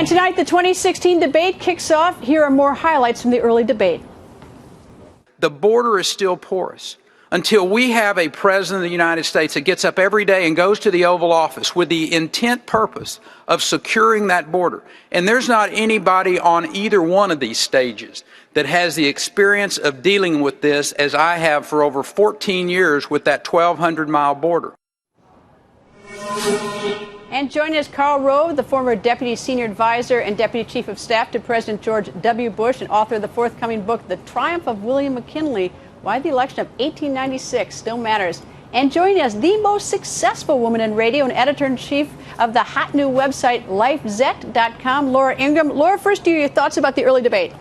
And tonight, the 2016 debate kicks off. Here are more highlights from the early debate. The border is still porous. Until we have a president of the United States that gets up every day and goes to the Oval Office with the intent purpose of securing that border. And there's not anybody on either one of these stages that has the experience of dealing with this as I have for over 14 years with that 1,200-mile border. And joining us, Karl Rove, the former Deputy Senior Advisor and Deputy Chief of Staff to President George W. Bush and author of the forthcoming book, The Triumph of William McKinley, Why the Election of 1896 Still Matters. And joining us, the most successful woman in radio and editor-in-chief of the hot new website, LifeZette.com, Laura Ingraham. Laura, first, your thoughts about the early debate.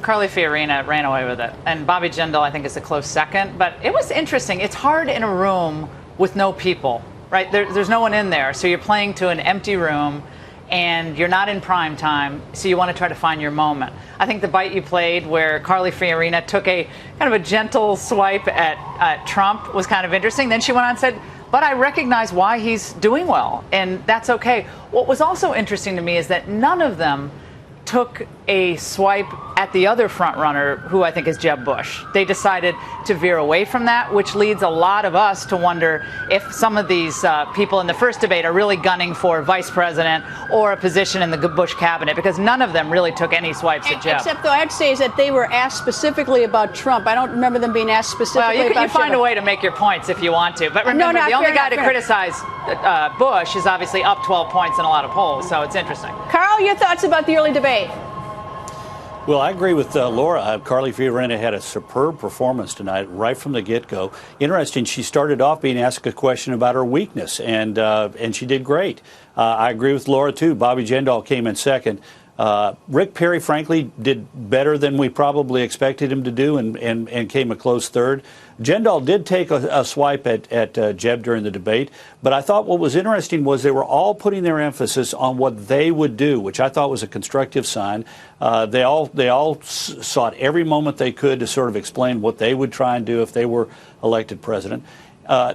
Carly Fiorina ran away with it, and Bobby Jindal, I think, is a close second. But it was interesting. It's hard in a room with no people, right? There's no one in there, so you're playing to an empty room, and you're not in prime time, so you want to try to find your moment. I think the bite you played where Carly Fiorina took a kind of a gentle swipe at Trump was kind of interesting. Then she went on and said, but I recognize why he's doing well, and that's okay. What was also interesting to me is that none of them took a swipe at the other front runner, who I think is Jeb Bush. They decided to veer away from that, which leads a lot of us to wonder if some of these people in the first debate are really gunning for vice president or a position in the Bush cabinet, because none of them really took any swipes at Jeb. Except, though, I have to say is that they were asked specifically about Trump. I don't remember them being asked specifically about you find Jeb. a way to make your points if you want to. But remember, the only guy to criticize Bush is obviously up 12 points in a lot of polls, so it's interesting. Karl, your thoughts about the early debate? Well, I agree with Laura. Carly Fiorina had a superb performance tonight, right from the get-go. Interesting, she started off being asked a question about her weakness, and she did great. I agree with Laura, too. Bobby Jindal came in second. Rick Perry, frankly, did better than we probably expected him to do and came a close third. Jindal did take a swipe at Jeb during the debate, but I thought what was interesting was they were all putting their emphasis on what they would do, which I thought was a constructive sign. They all sought every moment they could to sort of explain what they would try and do if they were elected president.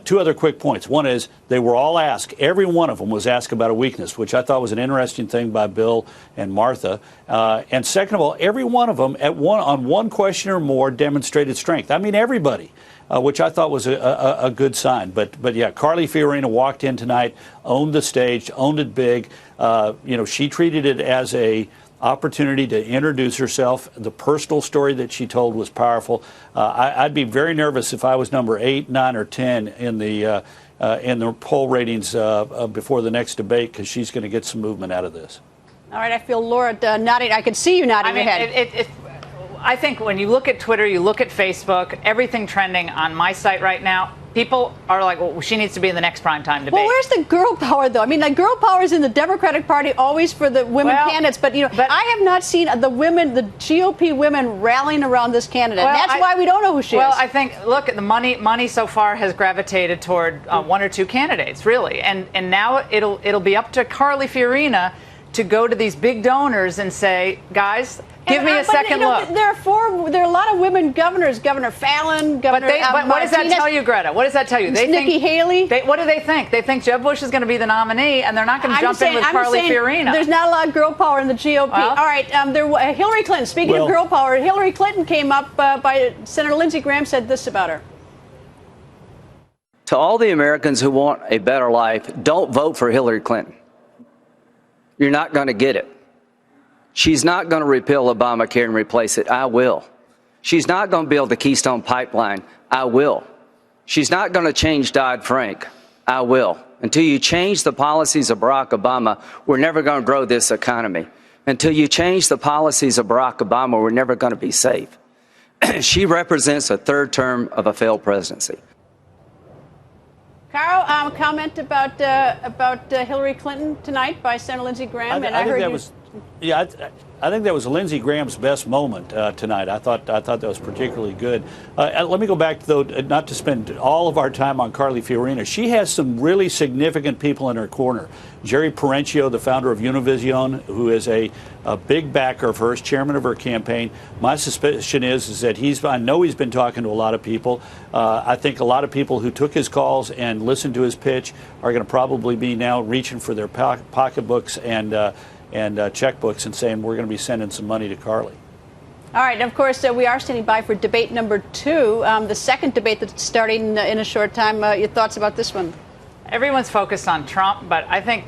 Two other quick points. One is they were all asked, every one of them was asked about a weakness, which I thought was an interesting thing by Bill and Martha. And second of all, every one of them on one question or more demonstrated strength. I mean, everybody, which I thought was a good sign. But yeah, Carly Fiorina walked in tonight, owned the stage, owned it big. She treated it as a opportunity to introduce herself. The personal story that she told was powerful. I'd be very nervous if I was number 8, 9, or 10 in the poll ratings before the next debate, because she's going to get some movement out of this. All right, I feel Laura nodding. I can see you nodding your head. I think when you look at Twitter, you look at Facebook, everything trending on my site right now, people are like, well, she needs to be in the next primetime debate. Well, where's the girl power, though? I mean, like, girl power is in the Democratic Party always for the women candidates, but I have not seen the GOP women rallying around this candidate. Well, that's why we don't know who she is. Well, I think, look, the money so far has gravitated toward one or two candidates, really, and now it'll be up to Carly Fiorina to go to these big donors and say, guys, give me a second look. There are a lot of women governors, Governor Fallon, Governor But what does that tell you, Greta? What does that tell you? Nikki Haley. What do they think? They think Jeb Bush is going to be the nominee, and they're not going to jump in with Carly Fiorina. There's not a lot of girl power in the GOP. Well, all right, Hillary Clinton, speaking of girl power, Hillary Clinton came up by Senator Lindsey Graham said this about her. To all the Americans who want a better life, don't vote for Hillary Clinton. You're not going to get it. She's not going to repeal Obamacare and replace it. I will. She's not going to build the Keystone Pipeline. I will. She's not going to change Dodd-Frank. I will. Until you change the policies of Barack Obama, we're never going to grow this economy. Until you change the policies of Barack Obama, we're never going to be safe. She represents a third term of a failed presidency. Karl, comment about Hillary Clinton tonight by Senator Lindsey Graham. I think that was Lindsey Graham's best moment tonight. I thought that was particularly good. Let me go back, though, not to spend all of our time on Carly Fiorina. She has some really significant people in her corner. Jerry Parenchio, the founder of Univision, who is a big backer of hers, chairman of her campaign. My suspicion is that I know he's been talking to a lot of people. I think a lot of people who took his calls and listened to his pitch are going to probably be now reaching for their pocketbooks checkbooks and saying we're going to be sending some money to Carly. All right, and of course, we are standing by for debate number 2, the second debate that's starting in a short time. Your thoughts about this one? Everyone's focused on Trump, but I think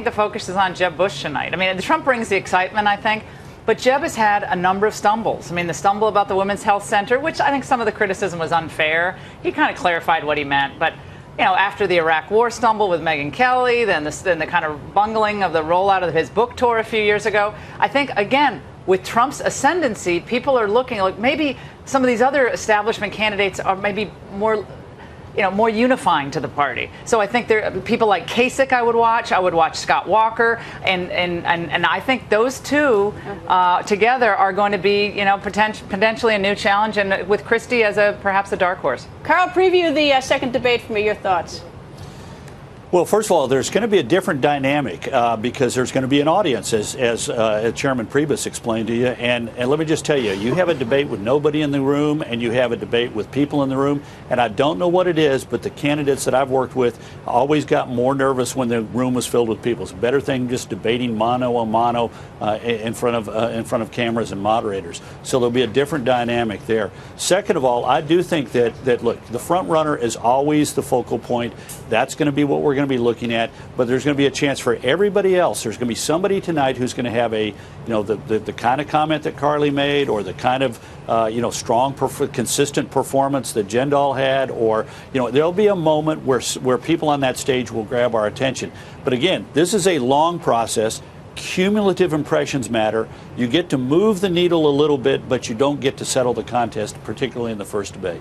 the focus is on Jeb Bush tonight. I mean, Trump brings the excitement, I think, but Jeb has had a number of stumbles. I mean, the stumble about the Women's Health Center, which I think some of the criticism was unfair. He kind of clarified what he meant, but after the Iraq War stumble with Megyn Kelly, then the kind of bungling of the rollout of his book tour a few years ago, I think, again, with Trump's ascendancy, people are looking like maybe some of these other establishment candidates are maybe more unifying to the party. So I think there people like Kasich I would watch Scott Walker, and I think those two together are going to be potentially a new challenge, and with Christie as perhaps a dark horse. Carl, preview the second debate for me. Your thoughts? Well, first of all, there's going to be a different dynamic because there's going to be an audience, as Chairman Priebus explained to you. And let me just tell you, you have a debate with nobody in the room, and you have a debate with people in the room. And I don't know what it is, but the candidates that I've worked with always got more nervous when the room was filled with people. It's a better thing than just debating mano a mano in front of cameras and moderators. So there'll be a different dynamic there. Second of all, I do think that look, the front runner is always the focal point. That's going to be what we're going to be looking at, but there's going to be a chance for everybody else. There's going to be somebody tonight who's going to have the kind of comment that Carly made, or the kind of strong, consistent performance that Jindal had, or there'll be a moment where people on that stage will grab our attention. But again, this is a long process. Cumulative impressions matter. You get to move the needle a little bit, but you don't get to settle the contest, particularly in the first debate.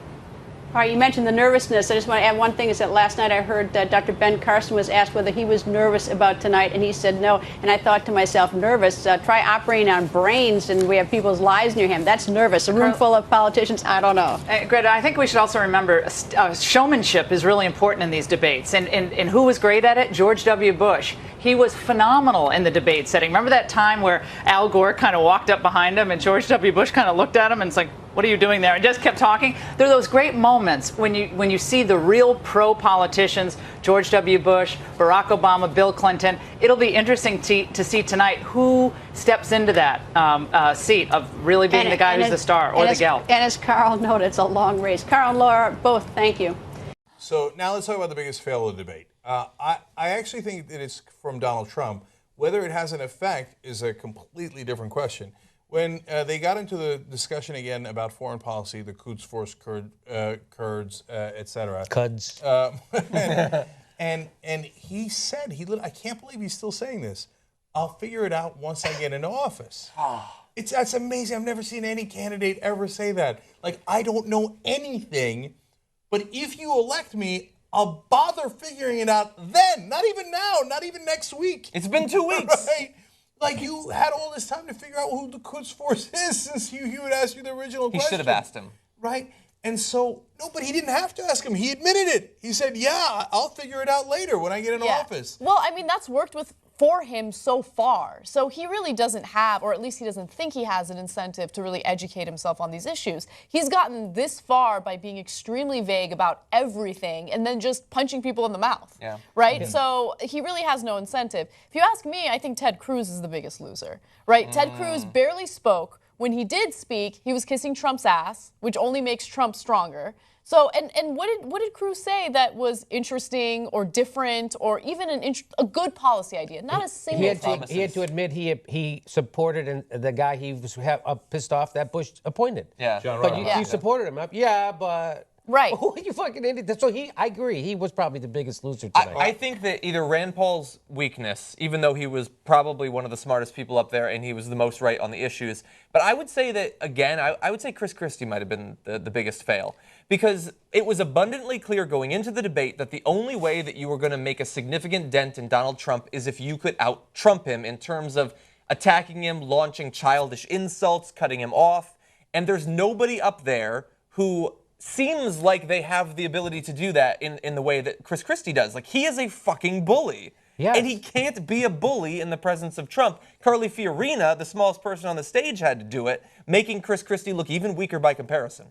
All right, you mentioned the nervousness. I just want to add one thing, is that last night I heard that Dr. Ben Carson was asked whether he was nervous about tonight, and he said no. And I thought to myself, nervous? Try operating on brains, and we have people's lives in your hand. That's nervous. A room full of politicians, I don't know. Greta, I think we should also remember showmanship is really important in these debates. And who was great at it? George W. Bush. He was phenomenal in the debate setting. Remember that time where Al Gore kind of walked up behind him and George W. Bush kind of looked at him and it's like, what are you doing there? And just kept talking. There are those great moments when you see the real pro-politicians, George W. Bush, Barack Obama, Bill Clinton. It'll be interesting to see tonight who steps into that seat of really being the guy who's the star or the gal. And as Carl noted, it's a long race. Carl and Laura, both, thank you. So now let's talk about the biggest fail of the debate. I actually think that it's from Donald Trump. Whether it has an effect is a completely different question. When they got into the discussion again about foreign policy, the Quds Force, Kurds, etc. Cuds. And he said, I can't believe he's still saying this. I'll figure it out once I get into office. That's amazing. I've never seen any candidate ever say that. Like, I don't know anything, but if you elect me, I'll bother figuring it out then. Not even now, not even next week. It's been 2 weeks. Right? Like, you had all this time to figure out who the Quds Force is since he would ask you the original question. He should have asked him. Right? And so, no, but he didn't have to ask him. He admitted it. He said, yeah, I'll figure it out later when I get into office. Well, I mean, that's worked for him so far. So he really doesn't have, or at least he doesn't think he has, an incentive to really educate himself on these issues. He's gotten this far by being extremely vague about everything and then just punching people in the mouth. Yeah. Right? Mm-hmm. So he really has no incentive. If you ask me, I think Ted Cruz is the biggest loser. Right? Ted Cruz barely spoke. When he did speak, he was kissing Trump's ass, which only makes Trump stronger. So, and what did Cruz say that was interesting or different or even a good policy idea? Not a single thing. He had to admit he supported the guy he was pissed off that Bush appointed. Yeah, John Roberts. But you supported him. Yeah, but. Right. Oh, you fucking idiot. So I agree. He was probably the biggest loser tonight. I think that either Rand Paul's weakness, even though he was probably one of the smartest people up there and he was the most right on the issues, but I would say that, again, I would say Chris Christie might have been the biggest fail. Because it was abundantly clear going into the debate that the only way that you were going to make a significant dent in Donald Trump is if you could out-Trump him in terms of attacking him, launching childish insults, cutting him off. And there's nobody up there who seems like they have the ability to do that in the way that Chris Christie does. Like, he is a fucking bully. Yes. And he can't be a bully in the presence of Trump. Carly Fiorina, the smallest person on the stage, had to do it, making Chris Christie look even weaker by comparison.